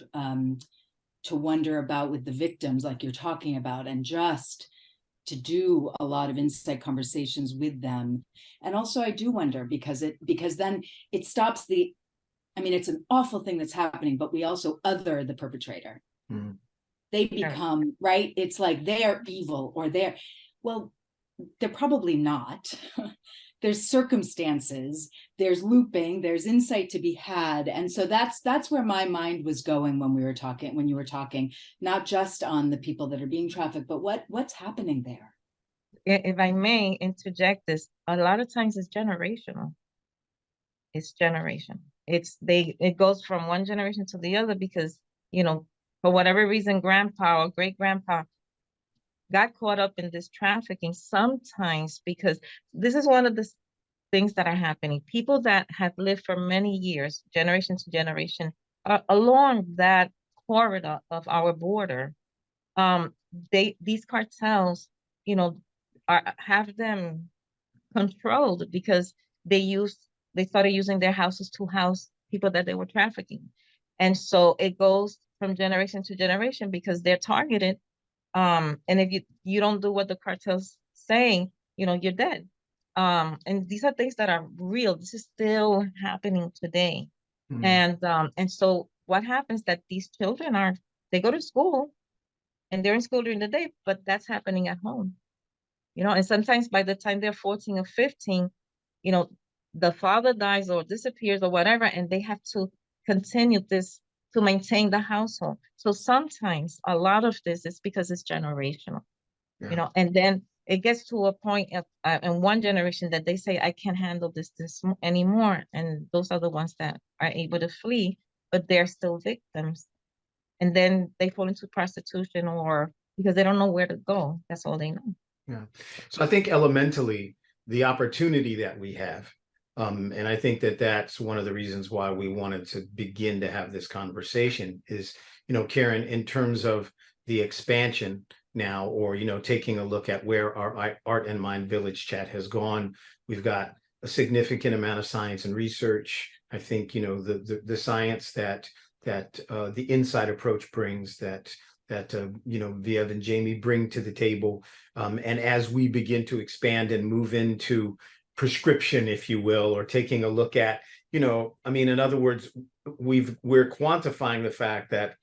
to wonder about with the victims, like you're talking about, and just to do a lot of insight conversations with them. And also I do wonder, because then it stops it's an awful thing that's happening, but we also other the perpetrator. They become, right, it's like they're evil, or they're probably not. There's circumstances, there's looping, there's insight to be had. And so that's where my mind was going when you were talking, not just on the people that are being trafficked, but what's happening there. If I may interject this, a lot of times it's generational. It's generation. It goes from one generation to the other, because, for whatever reason, grandpa or great grandpa got caught up in this trafficking, sometimes because this is one of the things that are happening. People that have lived for many years, generation to generation, along that corridor of our border, these cartels, have them controlled, because they started using their houses to house people that they were trafficking. And so it goes from generation to generation, because they're targeted. And if you don't do what the cartel's saying, you're dead. And these are things that are real. This is still happening today. And so what happens, that these children they go to school, and they're in school during the day, but that's happening at home. And sometimes by the time they're 14 or 15, the father dies or disappears or whatever, and they have to continue this to maintain the household. So sometimes a lot of this is because it's generational, and then it gets to a point in one generation that they say, I can't handle this anymore. And those are the ones that are able to flee, but they're still victims. And then they fall into prostitution, or because they don't know where to go. That's all they know. Yeah. So I think elementally, the opportunity that we have And I think that that's one of the reasons why we wanted to begin to have this conversation is, Karen, in terms of the expansion now, or, taking a look at where our Art and Mind Village chat has gone. We've got a significant amount of science and research. I think, the science that the inside approach brings, that Viev and Jamie bring to the table. And as we begin to expand and move into prescription, if you will, or taking a look at, in other words, we're quantifying the fact that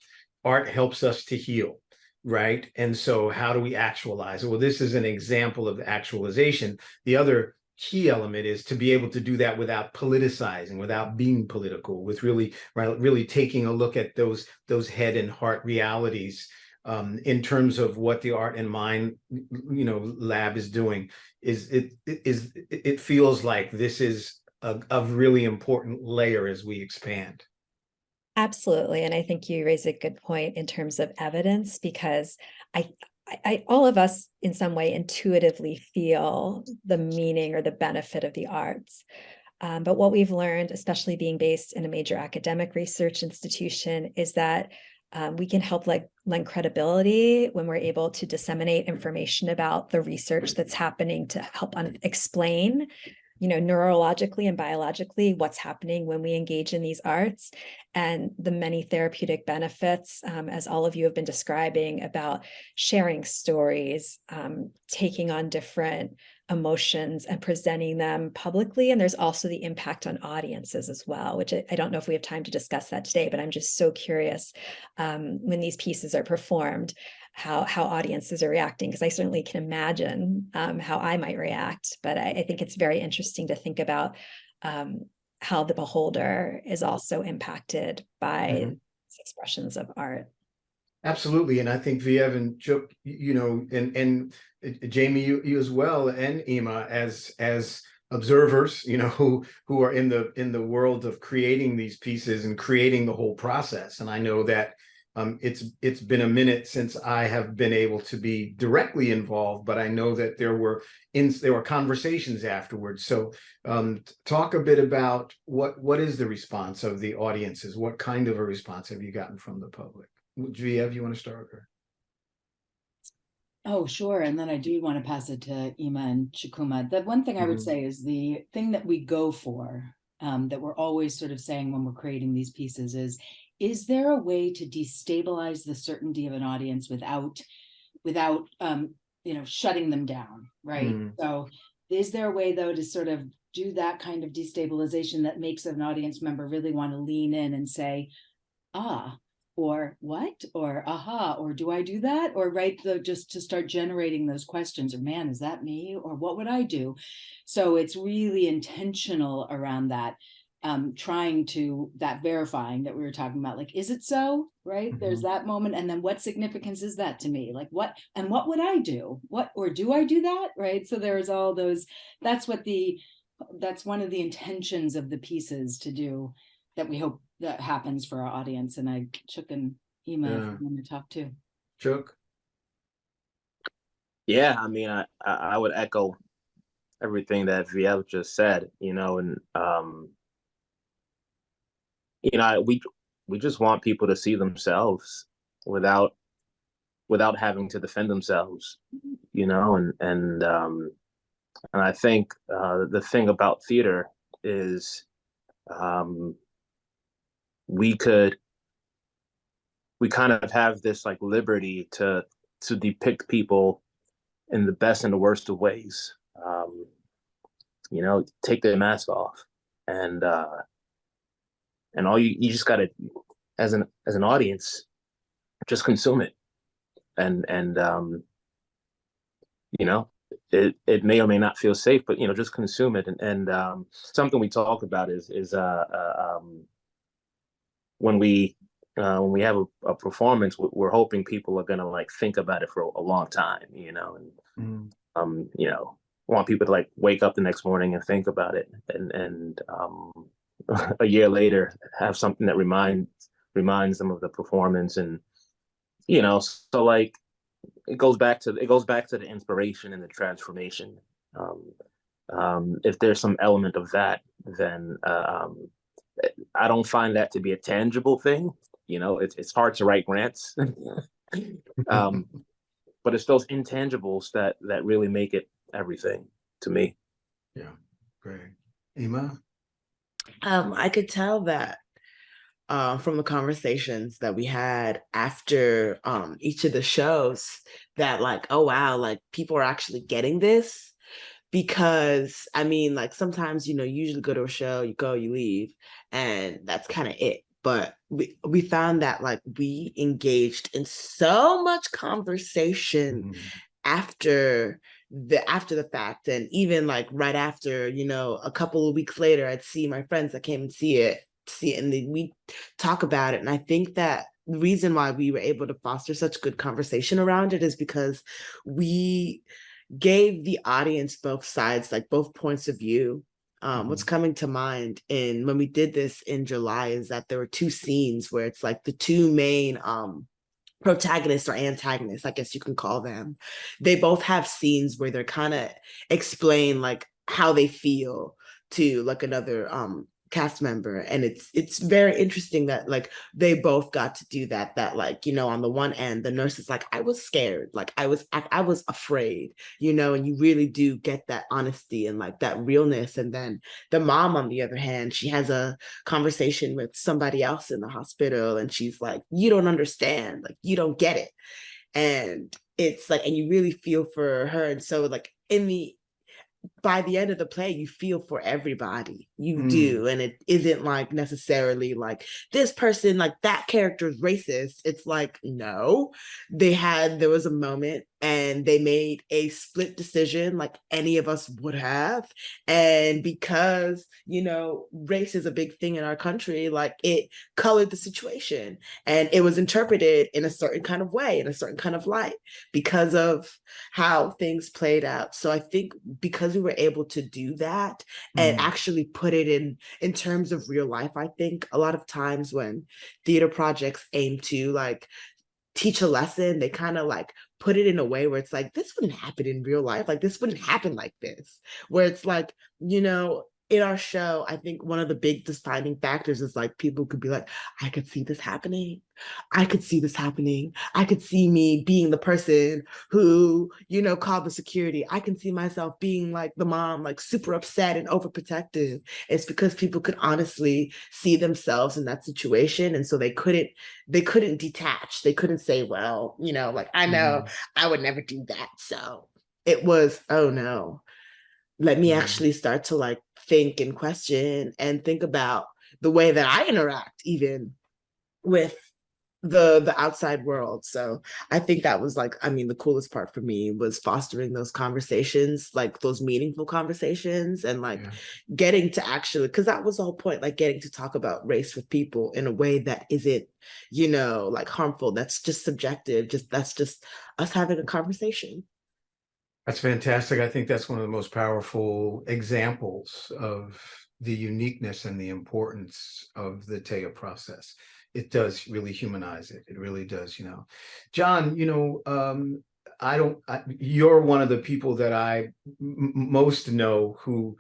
art helps us to heal, right? And so how do we actualize it? Well, this is an example of actualization. The other key element is to be able to do that without politicizing, without being political, with really taking a look at those head and heart realities. In terms of what the Art and Mind, lab is doing, it feels like this is a really important layer as we expand. Absolutely. And I think you raise a good point in terms of evidence, because all of us in some way intuitively feel the meaning or the benefit of the arts. But what we've learned, especially being based in a major academic research institution, is that we can help lend credibility when we're able to disseminate information about the research that's happening to help explain, neurologically and biologically what's happening when we engage in these arts, and the many therapeutic benefits, as all of you have been describing, about sharing stories, taking on different emotions and presenting them publicly. And there's also the impact on audiences as well, which I don't know if we have time to discuss that today, but I'm just so curious, when these pieces are performed, how audiences are reacting, because I certainly can imagine how I might react, but I think it's very interesting to think about how the beholder is also impacted by these expressions of art. Absolutely. And I think Viev and Chuk, and Jamie, you as well, and Ima, as observers, who are in the world of creating these pieces and creating the whole process. And I know that it's been a minute since I have been able to be directly involved, but I know that there were conversations afterwards. So talk a bit about what is the response of the audiences? What kind of a response have you gotten from the public? Viev, you want to start? Oh, sure. And then I do want to pass it to Ima and Chikuma. The one thing I would say is the thing that we go for, that we're always sort of saying when we're creating these pieces is there a way to destabilize the certainty of an audience without shutting them down, right? So is there a way, though, to sort of do that kind of destabilization that makes an audience member really want to lean in and say, or what, or aha, or do I do that? Or just to start generating those questions, or man, is that me? Or what would I do? So it's really intentional around that, verifying that we were talking about, like, is it so, right? There's that moment. And then what significance is that to me? Like what would I do? Or do I do that? Right. So there's all those, that's one of the intentions of the pieces to do, that we hope that happens for our audience. And Chuck and Ima want to talk too. Chuck? Yeah, I mean, I would echo everything that Viev just said, and we just want people to see themselves without having to defend themselves, and I think the thing about theater is we kind of have this like liberty to depict people in the best and the worst of ways. Take their mask off, and all you just gotta, as an audience, just consume it, and it may or may not feel safe, but just consume it. And something we talk about is when we have a performance, we're hoping people are gonna like think about it for a long time, and want people to like wake up the next morning and think about it, and a year later have something that reminds them of the performance. And so like it goes back to the inspiration and the transformation. If there's some element of that, then I don't find that to be a tangible thing. You know, it's hard to write grants, but it's those intangibles that really make it everything to me. Yeah, great. Ima? I could tell that from the conversations that we had after each of the shows that like, oh wow, like people are actually getting this. Because I mean, like sometimes, you usually go to a show, you go, you leave, and that's kind of it. But we found that like we engaged in so much conversation after the fact, and even like right after, a couple of weeks later, I'd see my friends that came and see it, and we talk about it. And I think that the reason why we were able to foster such good conversation around it is because we gave the audience both sides, like both points of view. What's coming to mind in when we did this in July is that there were two scenes where it's like the two main protagonists or antagonists, I guess you can call them. They both have scenes where they're kind of explain like how they feel to like another cast member, and it's very interesting that like they both got to do that like, on the one end the nurse is like, I was scared, like I was afraid, and you really do get that honesty and like that realness. And then the mom, on the other hand, she has a conversation with somebody else in the hospital, and she's like, you don't understand, like you don't get it. And it's like, and you really feel for her. And so like by the end of the play, you feel for everybody. You do. And it isn't like necessarily like this person, like that character is racist. It's like, no, there was a moment and they made a split decision like any of us would have. And because, race is a big thing in our country, like it colored the situation, and it was interpreted in a certain kind of way, in a certain kind of light, because of how things played out. So I think because we were able to do that and actually put it in terms of real life, I think a lot of times when theater projects aim to like teach a lesson, they kind of like put it in a way where it's like, this wouldn't happen in real life. Like this wouldn't happen like this. Where it's like, in our show, I think one of the big defining factors is like people could be like, I could see this happening. I could see this happening. I could see me being the person who, called the security. I can see myself being like the mom, like super upset and overprotective. It's because people could honestly see themselves in that situation. And so they couldn't detach. They couldn't say, well, like, I know I would never do that. So it was, oh no, let me actually start to like think and question and think about the way that I interact even with the outside world. So I think that was like, I mean, the coolest part for me was fostering those conversations, like those meaningful conversations, and like getting to actually, because that was the whole point, like getting to talk about race with people in a way that isn't, like harmful. That's just subjective. That's just us having a conversation. That's fantastic. I think that's one of the most powerful examples of the uniqueness and the importance of the TEA process. It does really humanize it. It really does, John, you're one of the people that I most know who,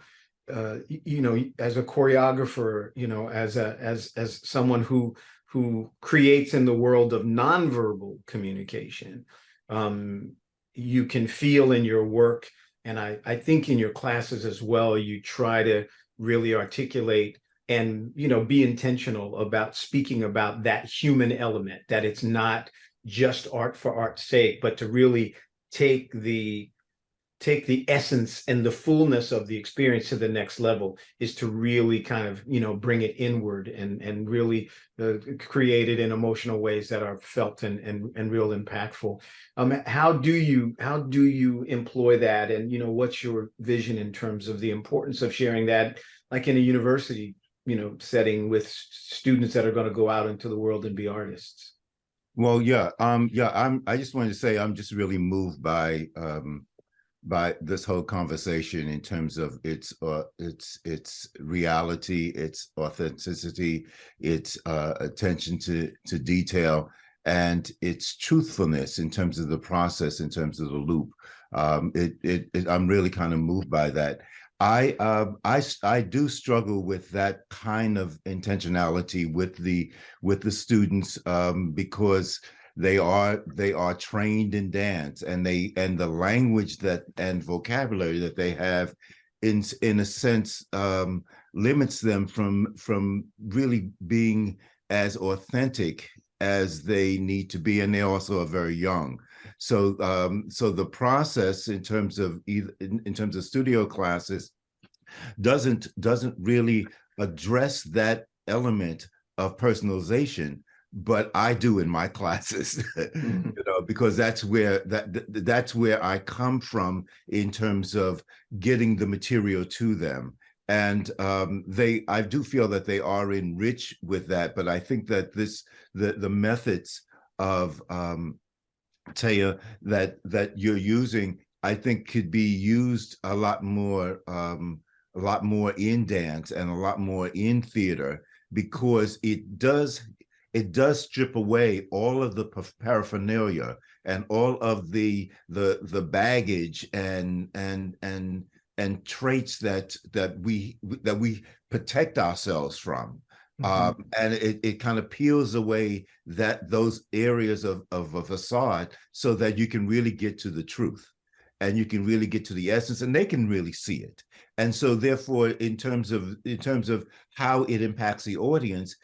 as a choreographer, as someone who creates in the world of nonverbal communication. You can feel in your work, and I think in your classes as well, you try to really articulate and be intentional about speaking about that human element, that it's not just art for art's sake, but to really take the essence and the fullness of the experience to the next level, is to really kind of bring it inward and really create it in emotional ways that are felt and real impactful. How do you employ that, and what's your vision in terms of the importance of sharing that, like in a university setting with students that are going to go out into the world and be artists? Well, I just wanted to say I'm just really moved by this whole conversation in terms of its reality, its authenticity, its attention to detail, and its truthfulness in terms of the process, in terms of the loop. I'm really kind of moved by that. I do struggle with that kind of intentionality with the students, because they are trained in dance, and the language that and vocabulary that they have in a sense limits them from really being as authentic as they need to be, and they also are very young. So the process in terms of in terms of studio classes doesn't really address that element of personalization, but I do in my classes. Mhm. Because that's where I come from in terms of getting the material to them. And I do feel that they are enriched with that, but I think that the methods of Taya, that you're using, I think could be used a lot more in dance and a lot more in theater, because it does strip away all of the paraphernalia and all of the baggage and traits that we protect ourselves from. And it kind of peels away those areas of a facade, so that you can really get to the truth, and you can really get to the essence, and they can really see it. And so therefore, in terms of how it impacts the audience,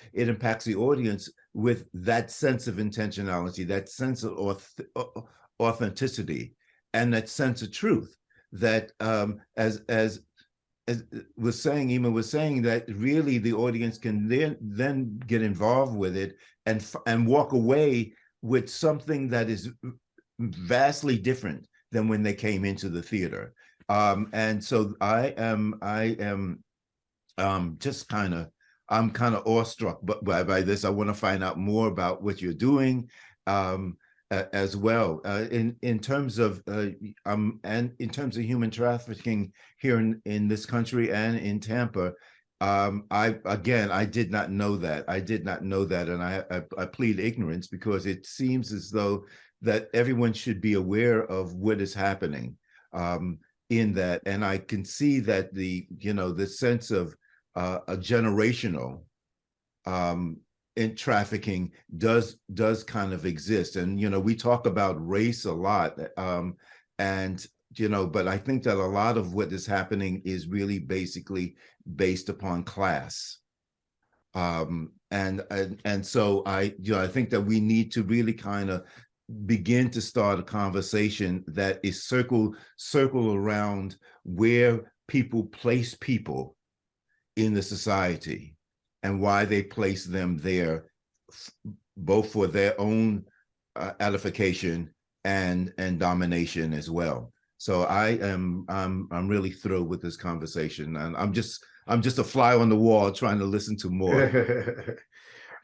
with that sense of intentionality, that sense of authenticity, and that sense of truth, that as Ema was saying, that really the audience can then get involved with it and walk away with something that is vastly different than when they came into the theater. And so I am just I'm kind of awestruck by this. I want to find out more about what you're doing. As well, in terms of and in terms of human trafficking here in this country and in Tampa. I did not know that. And I plead ignorance, because it seems as though that everyone should be aware of what is happening in that. And I can see that the sense of a generational in trafficking does kind of exist. And we talk about race a lot, and but I think that a lot of what is happening is really basically based upon class. And so I think that we need to really kind of begin to start a conversation that is circle around where people place people in the society, and why they place them there, both for their own edification and domination as well. So I'm really thrilled with this conversation, and I'm just a fly on the wall trying to listen to more.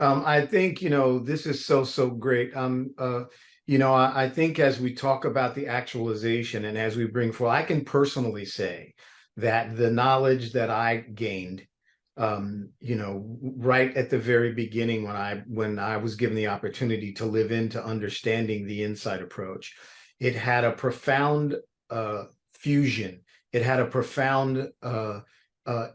I think this is so great. I think as we talk about the actualization, and as we bring forward, I can personally say that the knowledge that I gained right at the very beginning, when I was given the opportunity to live into understanding the insight approach, it had a profound fusion. It had a profound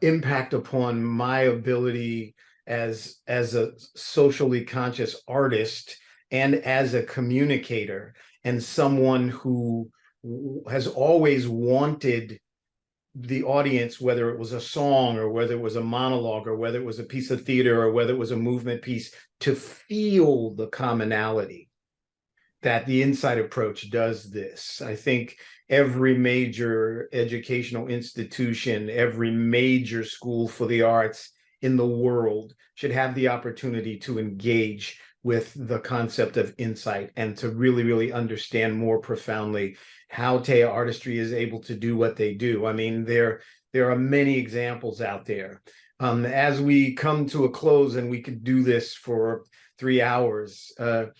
impact upon my ability as a socially conscious artist, and as a communicator, and someone who has always wanted the audience, whether it was a song or whether it was a monologue or whether it was a piece of theater or whether it was a movement piece, to feel the commonality. That the insight approach does this. I think every major educational institution, every major school for the arts in the world should have the opportunity to engage with the concept of insight, and to really understand more profoundly how Taya Artistry is able to do what they do. I mean, there are many examples out there. As we come to a close, and we could do this for 3 hours, Jamie,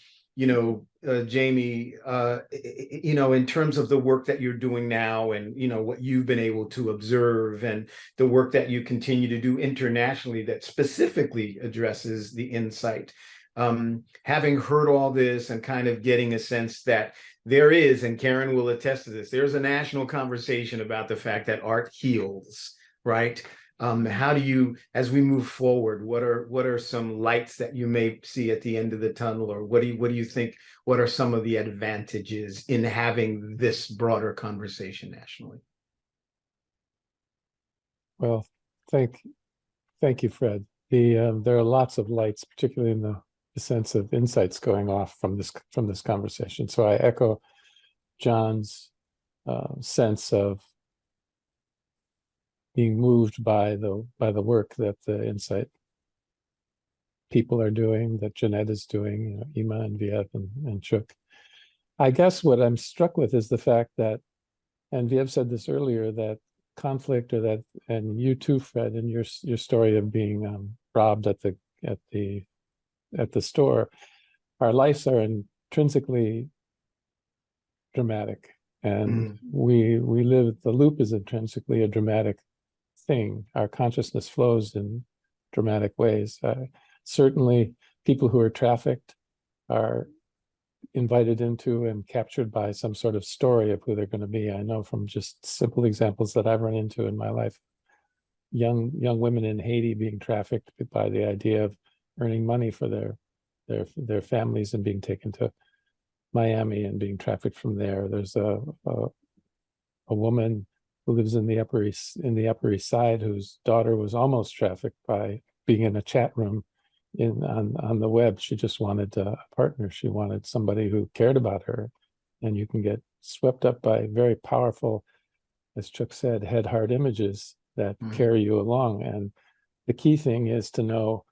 in terms of the work that you're doing now, and what you've been able to observe, and the work that you continue to do internationally that specifically addresses the insight, having heard all this and kind of getting a sense that there is, and Karen will attest to this, there's a national conversation about the fact that art heals, right? How do you, as we move forward, what are some lights that you may see at the end of the tunnel, or what do you think, what are some of the advantages in having this broader conversation nationally? Well, thank you, Fred. There are lots of lights, particularly in the sense of insights going off from this conversation. So I echo John's sense of being moved by the work that the insight people are doing, that Jeanette is doing, Ima and Viev and Chuk. I guess what I'm struck with is the fact that, and Viev said this earlier, that conflict, or that, and you too, Fred, in your story of being robbed at the store, our lives are intrinsically dramatic, and we live, the loop is intrinsically a dramatic thing. Our consciousness flows in dramatic ways. Certainly people who are trafficked are invited into and captured by some sort of story of who they're going to be. I know from just simple examples that I've run into in my life, young women in Haiti being trafficked by the idea of earning money for their families and being taken to Miami and being trafficked from there. There's a woman who lives in the Upper East Side, whose daughter was almost trafficked by being in a chat room on the web. She just wanted a partner. She wanted somebody who cared about her, and you can get swept up by very powerful, as Chuck said, head-heart images that carry you along. And the key thing is to know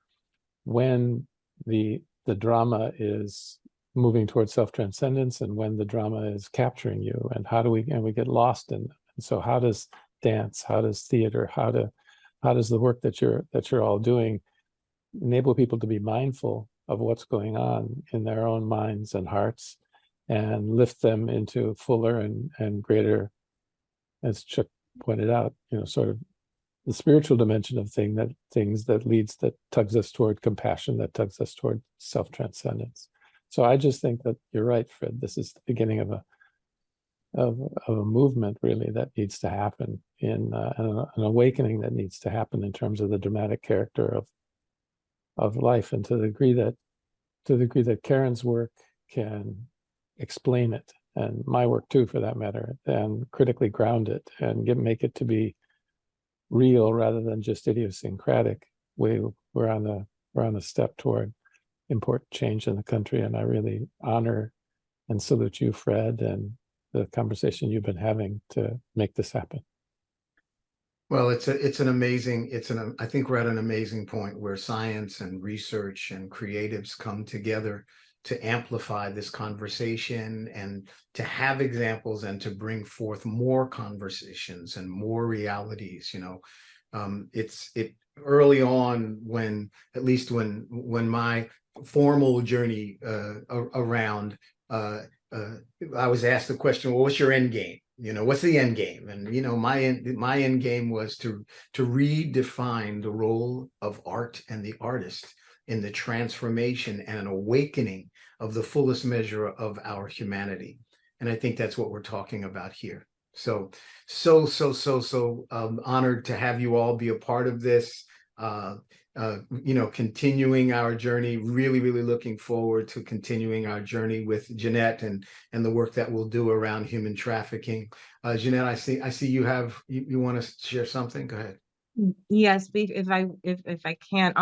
when the drama is moving towards self-transcendence and when the drama is capturing you, and we get lost in them. And so how does dance, how does theater, how does the work that you're all doing enable people to be mindful of what's going on in their own minds and hearts, and lift them into fuller and greater, as Chuck pointed out, sort of the spiritual dimension of things that tugs us toward compassion, that tugs us toward self-transcendence. So I just think that you're right, Fred. This is the beginning of a movement, really, that needs to happen, in an awakening that needs to happen in terms of the dramatic character of life. And to the degree that Karen's work can explain it, and my work too, for that matter, and critically ground it and make it to be real rather than just idiosyncratic, we're on a step toward important change in the country. And I really honor and salute you, Fred, and the conversation you've been having to make this happen. Well, I think we're at an amazing point where science and research and creatives come together to amplify this conversation and to have examples and to bring forth more conversations and more realities. It early on, when my formal journey around, I was asked the question, well, what's your end game? What's the end game? And my end game was to redefine the role of art and the artist in the transformation and an awakening of the fullest measure of our humanity. And I think that's what we're talking about here. So honored to have you all be a part of this. Continuing our journey, really looking forward to continuing our journey with Jeanette and the work that we'll do around human trafficking. Jeanette, I see you want to share something. Go ahead. Yes, if I can,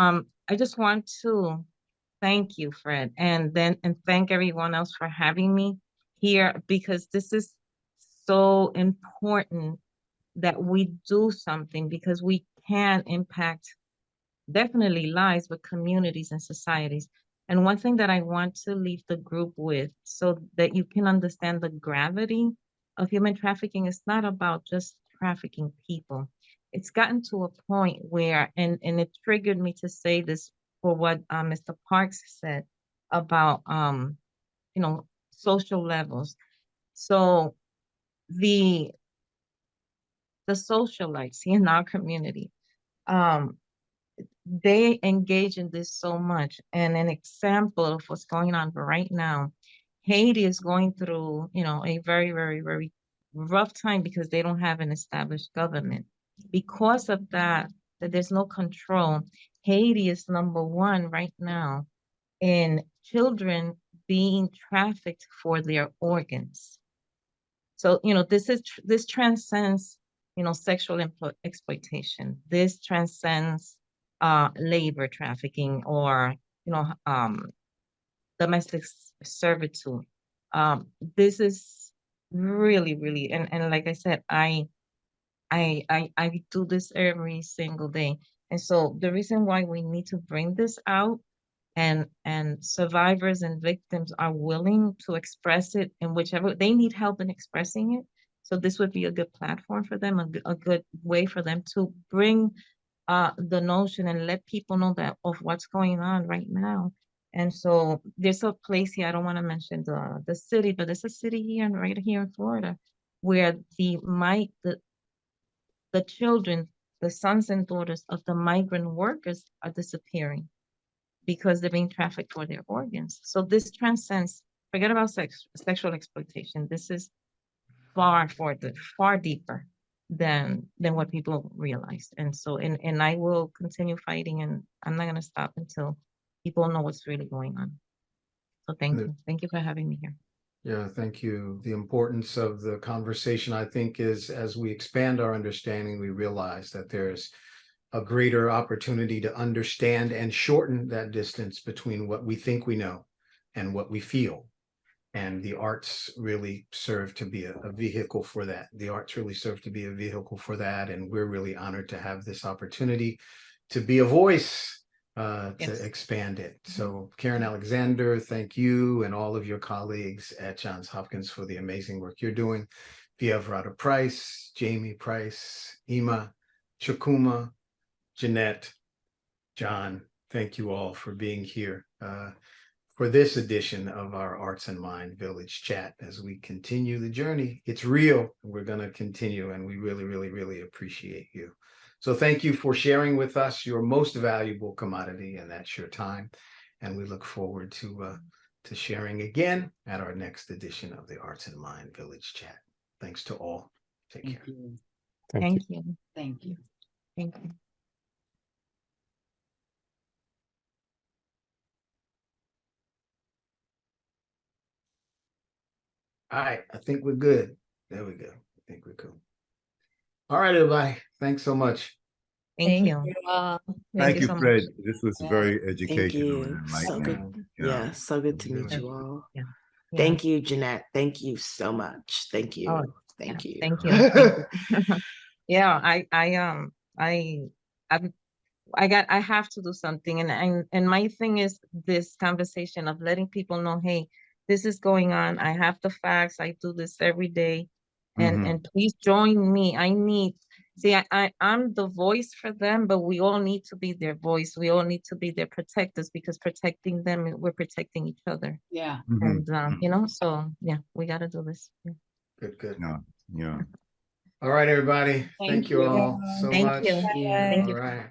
I just want to thank you, Fred, and thank everyone else for having me here, because this is so important that we do something, because we can impact definitely lives, but communities and societies. And one thing that I want to leave the group with, so that you can understand the gravity of human trafficking, is not about just trafficking people. It's gotten to a point where, and it triggered me to say this for what Mr. Parks said about social levels. So the socialites in our community, they engage in this so much. And an example of what's going on right now Haiti is going through, a very, very, very rough time because they don't have an established government. Because of that there's no control. Haiti is #1 right now in children being trafficked for their organs. So, this transcends, sexual exploitation. This transcends labor trafficking or, domestic servitude. This is really, really, and like I said, I do this every single day. And so the reason why we need to bring this out and survivors and victims are willing to express it in whichever they need help in expressing it. So this would be a good platform for them, a good way for them to bring the notion and let people know that of what's going on right now. And so there's a place here, I don't want to mention the city, but there's a city here and right here in Florida where the children, the sons and daughters of the migrant workers are disappearing because they're being trafficked for their organs. So this transcends, forget about sexual exploitation. This is far deeper than what people realize. And so, and I will continue fighting, and I'm not gonna stop until people know what's really going on. So thank you. Thank you for having me here. Yeah, thank you. The importance of the conversation, I think, is as we expand our understanding, we realize that there's a greater opportunity to understand and shorten that distance between what we think we know and what we feel. And the arts really serve to be a vehicle for that. The arts really serve to be a vehicle for that. And we're really honored to have this opportunity to be a voice to expand it. So Karen Alexander, thank you and all of your colleagues at Johns Hopkins for the amazing work you're doing. Vievrata Price, Jamie Price, Ima, Chukuma, Jeanette, John, thank you all for being here for this edition of our Arts and Mind Village Chat as we continue the journey. It's real. We're going to continue, and we really, really, really appreciate you. So thank you for sharing with us your most valuable commodity, and that's your time. And we look forward to sharing again at our next edition of the Arts and Mind Village Chat. Thanks to all. Take care. Thank you. Thank you. Thank you. All right, I think we're good. There we go. I think we're cool. All right, everybody. Thanks so much. Thank you. all. Thank you, so Fred. much. This was Yeah. very Thank educational you. and So enlightening. good. You know. Yeah, so good to meet Yeah. you all. Yeah. Thank you, Jeanette. Thank you so much. Thank you. Oh, Thank you. Thank you. Thank you. Yeah, I have to do something, and my thing is this conversation of letting people know, hey, this is going on. I have the facts. I do this every day, and please join me. I'm the voice for them, but we all need to be their voice. We all need to be their protectors, because protecting them, we're protecting each other. Yeah. And so yeah, we got to do this. Yeah. Good. Yeah. Yeah. All right, everybody. Thank you you. all so Thank much. you. Yeah. Thank All you. right.